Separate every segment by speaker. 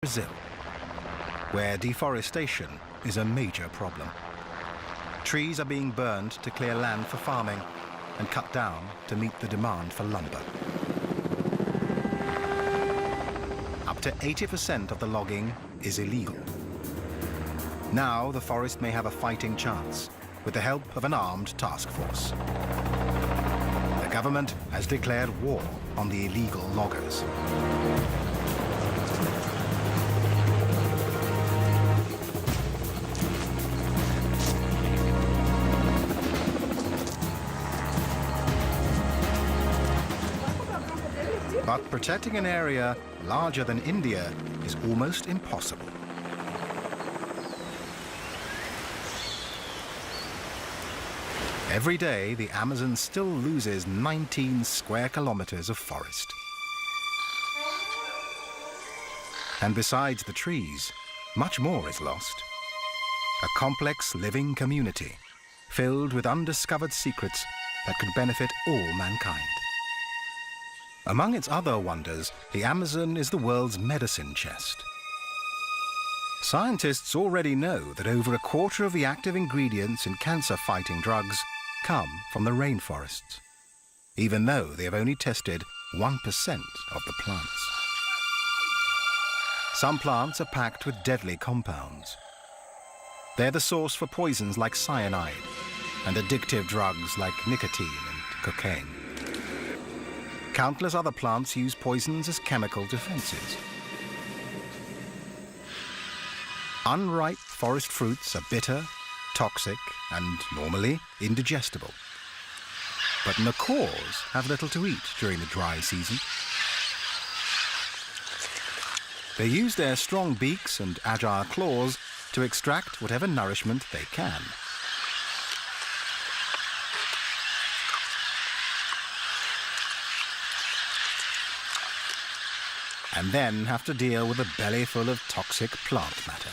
Speaker 1: Brazil, where deforestation is a major problem. Trees are being burned to clear land for farming and cut down to meet the demand for lumber. Up to 80% of the logging is illegal. Now the forest may have a fighting chance with the help of an armed task force. The government has declared war on the illegal loggers. But protecting an area larger than India is almost impossible. Every day, the Amazon still loses 19 square kilometers of forest. And besides the trees, much more is lost. A complex living community filled with undiscovered secrets that could benefit all mankind. Among its other wonders, the Amazon is the world's medicine chest. Scientists already know that over a quarter of the active ingredients in cancer-fighting drugs come from the rainforests, even though they have only tested 1% of the plants. Some plants are packed with deadly compounds. They're the source for poisons like cyanide and addictive drugs like nicotine and cocaine. Countless other plants use poisons as chemical defenses. Unripe forest fruits are bitter, toxic, and normally indigestible. But macaws have little to eat during the dry season. They use their strong beaks and agile claws to extract whatever nourishment they can. And then have to deal with a belly full of toxic plant matter.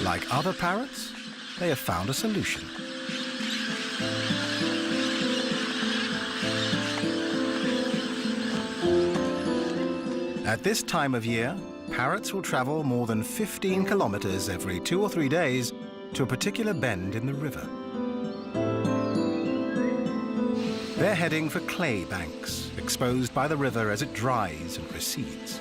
Speaker 1: Like other parrots, they have found a solution. At this time of year, parrots will travel more than 15 kilometers every 2 or 3 days to a particular bend in the river. They're heading for clay banks, exposed by the river as it dries and recedes.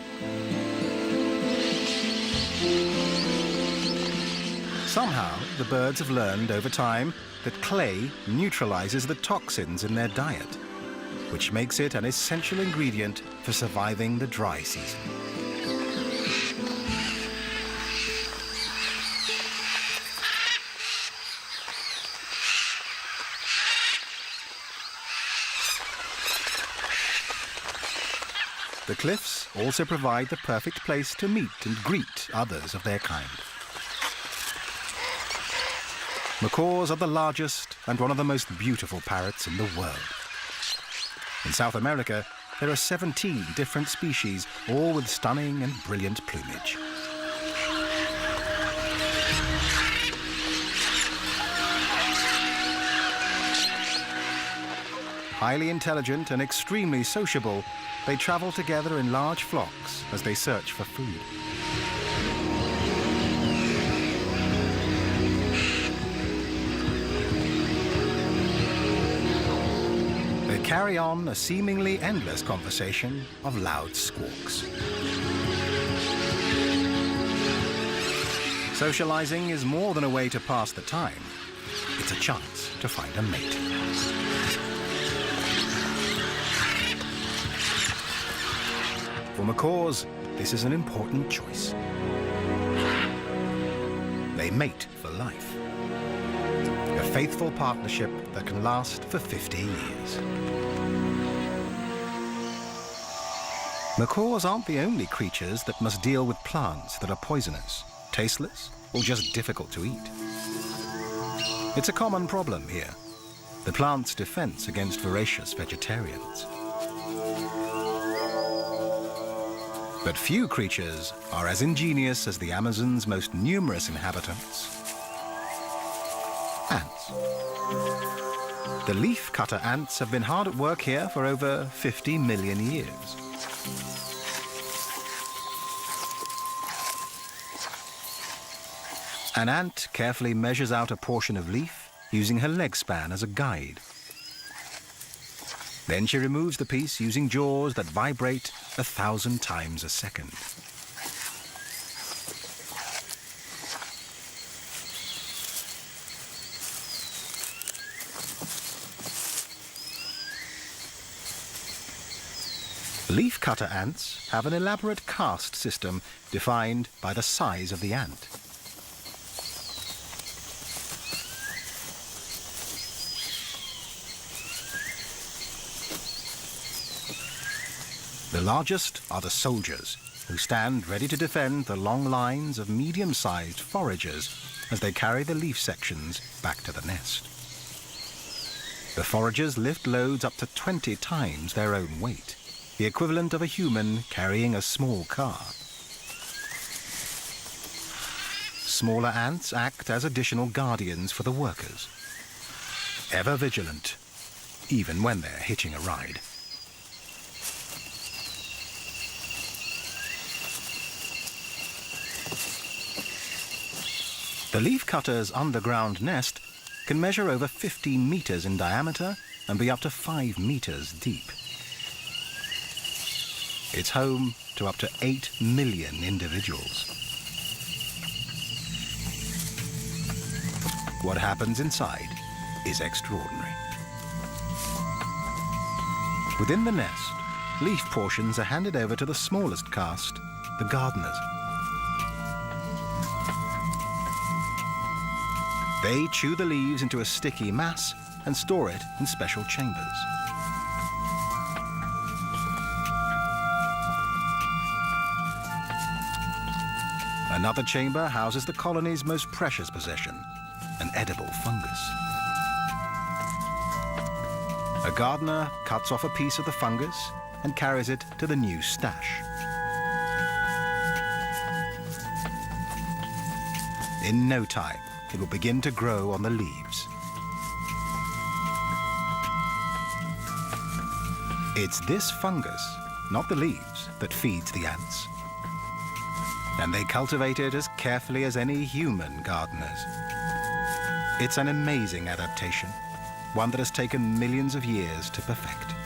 Speaker 1: Somehow, the birds have learned over time that clay neutralizes the toxins in their diet, which makes it an essential ingredient for surviving the dry season. The cliffs also provide the perfect place to meet and greet others of their kind. Macaws are the largest and one of the most beautiful parrots in the world. In South America, there are 17 different species, all with stunning and brilliant plumage. Highly intelligent and extremely sociable, they travel together in large flocks as they search for food. They carry on a seemingly endless conversation of loud squawks. Socializing is more than a way to pass the time. It's a chance to find a mate. For macaws, this is an important choice. They mate for life. A faithful partnership that can last for 50 years. Macaws aren't the only creatures that must deal with plants that are poisonous, tasteless, or just difficult to eat. It's a common problem here, the plant's defense against voracious vegetarians. But few creatures are as ingenious as the Amazon's most numerous inhabitants, ants. The leaf cutter ants have been hard at work here for over 50 million years. An ant carefully measures out a portion of leaf using her leg span as a guide. Then she removes the piece using jaws that vibrate 1,000 times a second. Leaf cutter ants have an elaborate caste system defined by the size of the ant. The largest are the soldiers, who stand ready to defend the long lines of medium-sized foragers as they carry the leaf sections back to the nest. The foragers lift loads up to 20 times their own weight, the equivalent of a human carrying a small car. Smaller ants act as additional guardians for the workers, ever vigilant, even when they're hitching a ride. The leafcutter's underground nest can measure over 15 meters in diameter and be up to 5 meters deep. It's home to up to 8 million individuals. What happens inside is extraordinary. Within the nest, leaf portions are handed over to the smallest caste, the gardeners. They chew the leaves into a sticky mass and store it in special chambers. Another chamber houses the colony's most precious possession, an edible fungus. A gardener cuts off a piece of the fungus and carries it to the new stash. In no time, it will begin to grow on the leaves. It's this fungus, not the leaves, that feeds the ants. And they cultivate it as carefully as any human gardeners. It's an amazing adaptation, one that has taken millions of years to perfect.